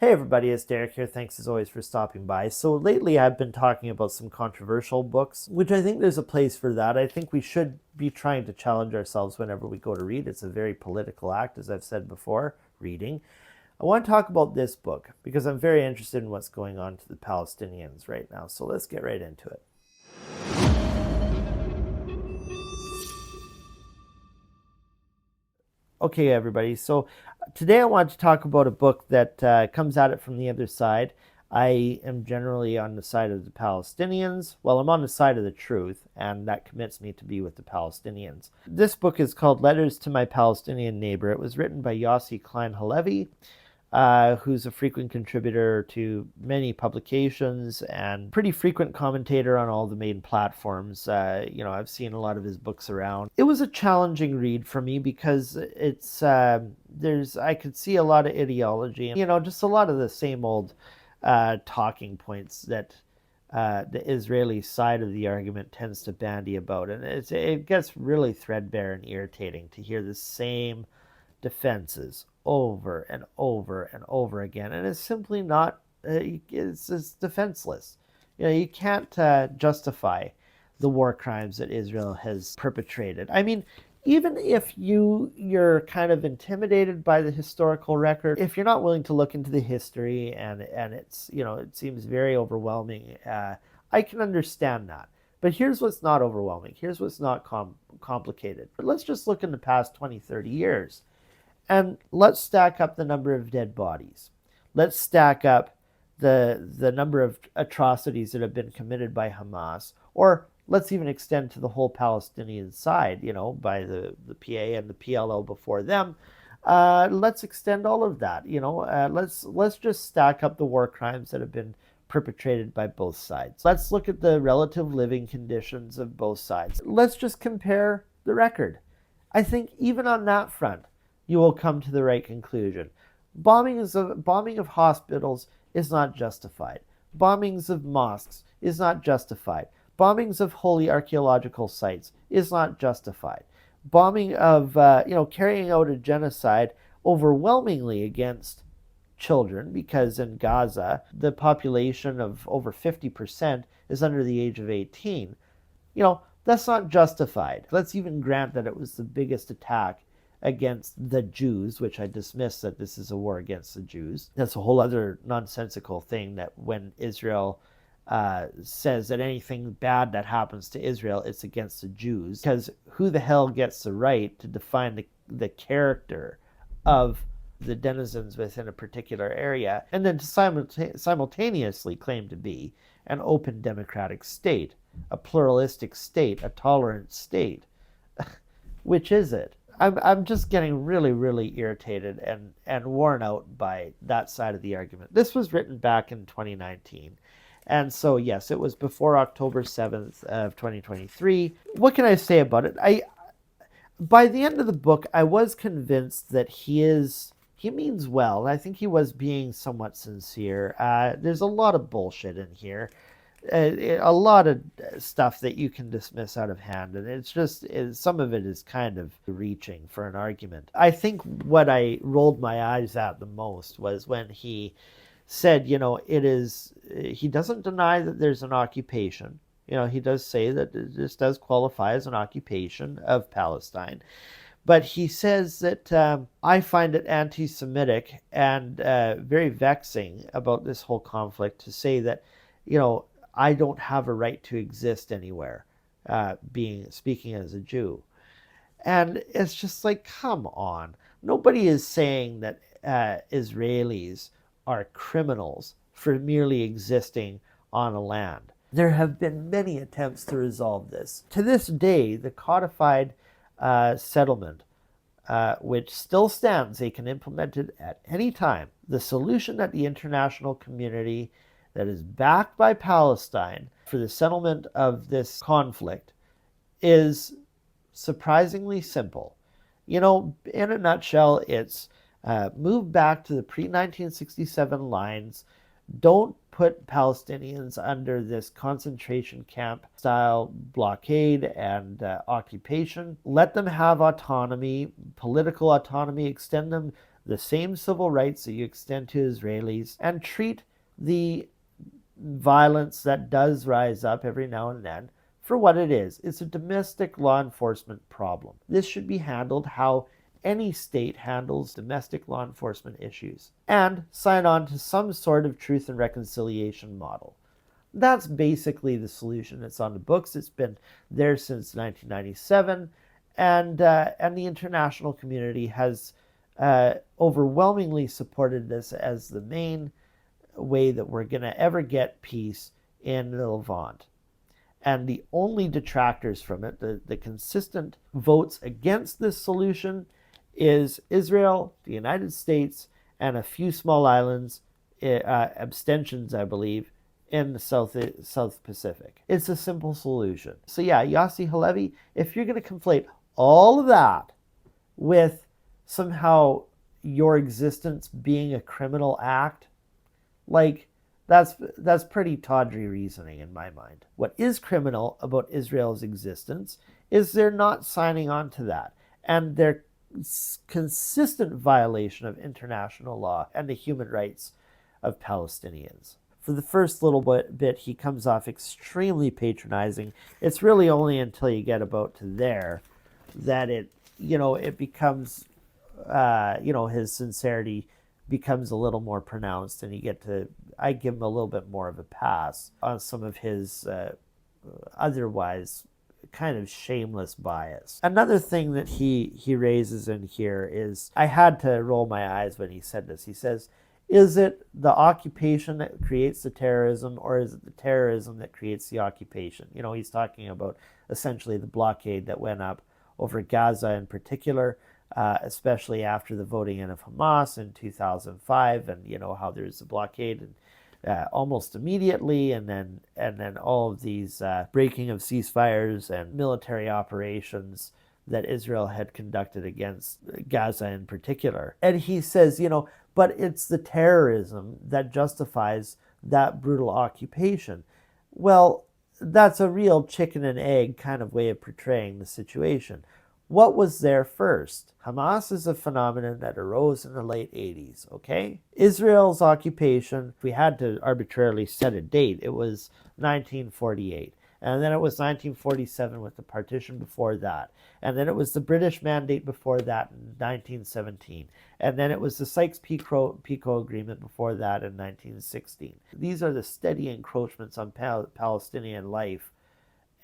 Hey everybody, it's Derek here. Thanks as always for stopping by. So lately I've been talking about some controversial books, which I think there's a place for that. I think we should be trying to challenge ourselves whenever we go to read. It's a very political act, as I've said before, reading. I want to talk about this book because I'm very interested in what's going on to the Palestinians right now. So let's get right into it. Okay, everybody. So today I want to talk about a book that comes at it from the other side. I am generally on the side of the Palestinians. Well, I'm on the side of the truth, and that commits me to be with the Palestinians. This book is called Letters to My Palestinian Neighbor. It was written by Yossi Klein Halevi, who's a frequent contributor to many publications and pretty frequent commentator on all the main platforms. I've seen a lot of his books around. It was a challenging read for me because I could see a lot of ideology and, just a lot of the same old talking points that the Israeli side of the argument tends to bandy about. And it gets really threadbare and irritating to hear the same defenses over and over and over again, and it's simply not it's defenseless. You can't justify the war crimes that Israel has perpetrated. I mean, even if you're kind of intimidated by the historical record, if you're not willing to look into the history and it's it seems very overwhelming, I can understand that. But here's what's not overwhelming. Here's what's not complicated. But let's just look in the past 20, 30 years. And let's stack up the number of dead bodies. Let's stack up the number of atrocities that have been committed by Hamas, or let's even extend to the whole Palestinian side, by the PA and the PLO before them. Let's extend all of that. Let's just stack up the war crimes that have been perpetrated by both sides. Let's look at the relative living conditions of both sides. Let's just compare the record. I think even on that front, you will come to the right conclusion. Bombing of hospitals is not justified. Bombings of mosques is not justified. Bombings of holy archaeological sites is not justified. Bombing of, carrying out a genocide overwhelmingly against children, because in Gaza, the population of over 50% is under the age of 18. That's not justified. Let's even grant that it was the biggest attack against the Jews, which I dismiss that this is a war against the Jews. That's a whole other nonsensical thing, that when Israel says that anything bad that happens to Israel, it's against the Jews. Because who the hell gets the right to define the character of the denizens within a particular area, and then to simultaneously claim to be an open democratic state, a pluralistic state, a tolerant state? Which is it? I'm just getting really, really irritated and worn out by that side of the argument. This was written back in 2019. And so, yes, it was before October 7th of 2023. What can I say about it? By the end of the book, I was convinced that he means well. I think he was being somewhat sincere. There's a lot of bullshit in here. A lot of stuff that you can dismiss out of hand, and some of it is kind of reaching for an argument. I think what I rolled my eyes at the most was when he said, he doesn't deny that there's an occupation. He does say that this does qualify as an occupation of Palestine. But he says that I find it anti-Semitic and very vexing about this whole conflict to say that, I don't have a right to exist anywhere, speaking as a Jew. And it's just like, come on. Nobody is saying that Israelis are criminals for merely existing on a land. There have been many attempts to resolve this. To this day, the codified settlement, which still stands, they can implement it at any time. The solution that the international community that is backed by Palestine for the settlement of this conflict is surprisingly simple. In a nutshell, it's move back to the pre-1967 lines. Don't put Palestinians under this concentration camp style blockade and occupation. Let them have autonomy, political autonomy, extend them the same civil rights that you extend to Israelis, and treat the violence that does rise up every now and then for what it is. It's a domestic law enforcement problem. This should be handled how any state handles domestic law enforcement issues, and sign on to some sort of truth and reconciliation model. That's basically the solution. It's on the books. It's been there since 1997, and the international community has overwhelmingly supported this as the main way that we're going to ever get peace in the Levant. And the only detractors from it, the consistent votes against this solution, is Israel, the United States, and a few small islands, abstentions, I believe, in the South Pacific. It's a simple solution. So yeah, Yossi Halevi, if you're going to conflate all of that with somehow your existence being a criminal act, like, that's pretty tawdry reasoning in my mind. What is criminal about Israel's existence is they're not signing on to that, and their consistent violation of international law and the human rights of Palestinians. For the first little bit, he comes off extremely patronizing. It's really only until you get about to there that it becomes, his sincerity becomes a little more pronounced, and I give him a little bit more of a pass on some of his otherwise kind of shameless bias. Another thing that he raises in here is, I had to roll my eyes when he said this. He says, is it the occupation that creates the terrorism, or is it the terrorism that creates the occupation? He's talking about essentially the blockade that went up over Gaza in particular, especially after the voting in of Hamas in 2005, and how there's a blockade almost immediately, and then all of these breaking of ceasefires and military operations that Israel had conducted against Gaza in particular. And he says, but it's the terrorism that justifies that brutal occupation. Well, that's a real chicken and egg kind of way of portraying the situation. What was there first? Hamas is a phenomenon that arose in the late 80s, okay? Israel's occupation, if we had to arbitrarily set a date, it was 1948. And then it was 1947 with the partition before that. And then it was the British Mandate before that in 1917. And then it was the Sykes-Picot Agreement before that in 1916. These are the steady encroachments on Palestinian life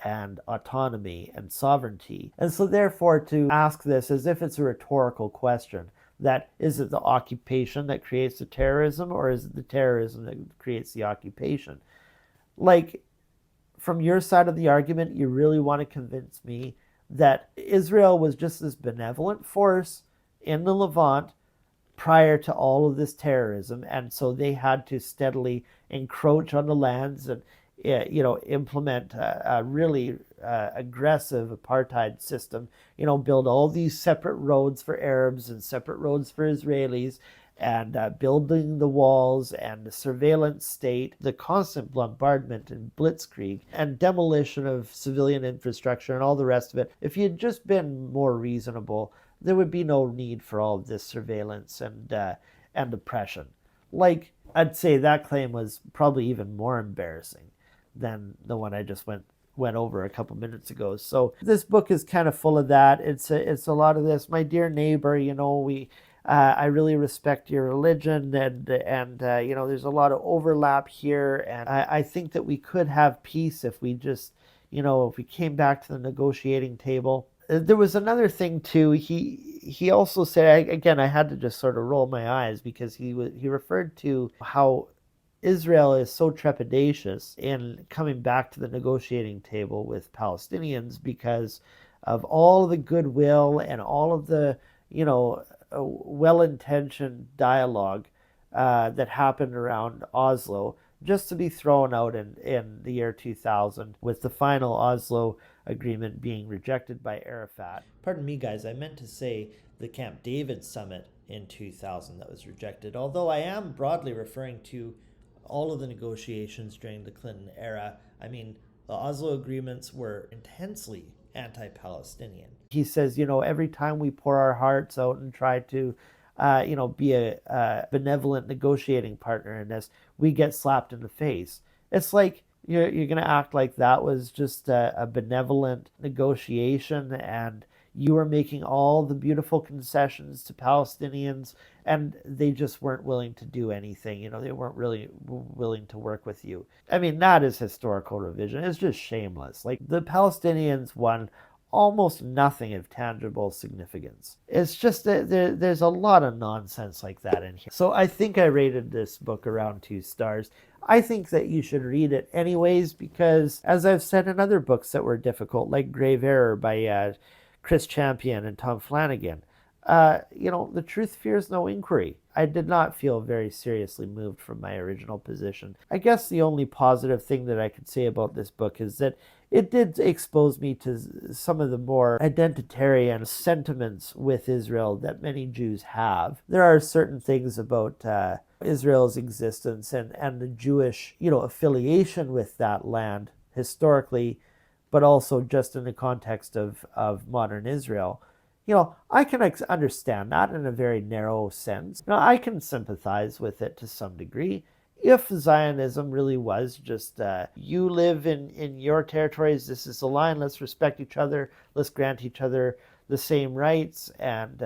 and autonomy and sovereignty. And so therefore, to ask this as if it's a rhetorical question, that is it the occupation that creates the terrorism, or is it the terrorism that creates the occupation? Like, from your side of the argument, you really want to convince me that Israel was just this benevolent force in the Levant prior to all of this terrorism, and so they had to steadily encroach on the lands and implement a really aggressive apartheid system, build all these separate roads for Arabs and separate roads for Israelis, and building the walls and the surveillance state, the constant bombardment and blitzkrieg and demolition of civilian infrastructure and all the rest of it. If you had just been more reasonable, there would be no need for all of this surveillance and oppression. Like, I'd say that claim was probably even more embarrassing than the one I just went over a couple minutes ago. So this book is kind of full of that. It's a lot of this. My dear neighbor, I really respect your religion, and there's a lot of overlap here, and I think that we could have peace if we just, if we came back to the negotiating table. There was another thing too. He also said, I had to just sort of roll my eyes, because he referred to how Israel is so trepidatious in coming back to the negotiating table with Palestinians because of all of the goodwill and all of the, well-intentioned dialogue that happened around Oslo, just to be thrown out in the year 2000, with the final Oslo agreement being rejected by Arafat. Pardon me, guys, I meant to say the Camp David summit in 2000 that was rejected, although I am broadly referring to all of the negotiations during the Clinton era. I mean, the Oslo agreements were intensely anti-Palestinian. He says, every time we pour our hearts out and try to be a benevolent negotiating partner in this, we get slapped in the face. It's like you're going to act like that was just a benevolent negotiation and you were making all the beautiful concessions to Palestinians and they just weren't willing to do anything. They weren't really willing to work with you. I mean, that is historical revision. It's just shameless. Like, the Palestinians won almost nothing of tangible significance. It's just that there's a lot of nonsense like that in here. So I think I rated this book around 2 stars. I think that you should read it anyways because, as I've said in other books that were difficult, like Grave Error by Chris Champion and Tom Flanagan, the truth fears no inquiry. I did not feel very seriously moved from my original position. I guess the only positive thing that I could say about this book is that it did expose me to some of the more identitarian sentiments with Israel that many Jews have. There are certain things about Israel's existence and the Jewish, affiliation with that land historically, but also just in the context of modern Israel. I can understand that in a very narrow sense. I can sympathize with it to some degree. If Zionism really was just, you live in your territories, this is the line, let's respect each other, let's grant each other the same rights and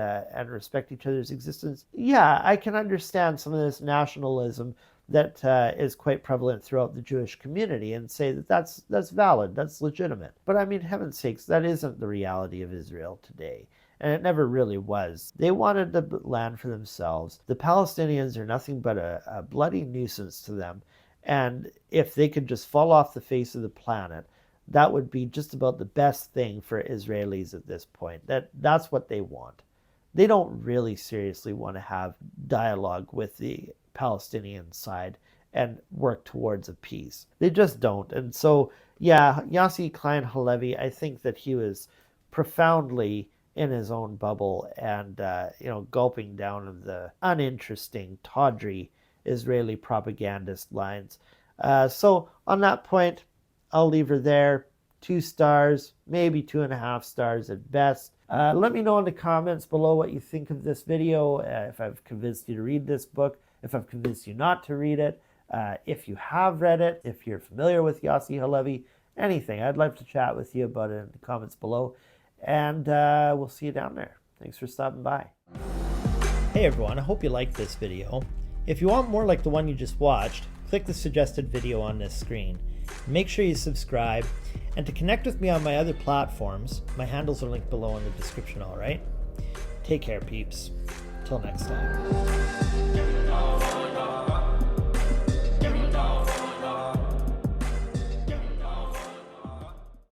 respect each other's existence. Yeah, I can understand some of this nationalism that is quite prevalent throughout the Jewish community and say that that's valid, that's legitimate. But I mean, heaven's sakes, that isn't the reality of Israel today. And it never really was. They wanted the land for themselves. The Palestinians are nothing but a bloody nuisance to them. And if they could just fall off the face of the planet, that would be just about the best thing for Israelis at this point. That's what they want. They don't really seriously want to have dialogue with the Palestinian side and work towards a peace. They just don't. And so, yeah, Yossi Klein Halevi, I think that he was profoundly in his own bubble and, gulping down of the uninteresting, tawdry Israeli propagandist lines. So on that point, I'll leave her there. 2 stars, maybe 2.5 stars at best. Let me know in the comments below what you think of this video, if I've convinced you to read this book, if I've convinced you not to read it, if you have read it, if you're familiar with Yossi Halevi, anything. I'd love to chat with you about it in the comments below. And we'll see you down there. Thanks for stopping by. Hey everyone, I hope you liked this video. If you want more like the one you just watched, click the suggested video on this screen. Make sure you subscribe, and to connect with me on my other platforms, my handles are linked below in the description, alright? Take care, peeps. Till next time.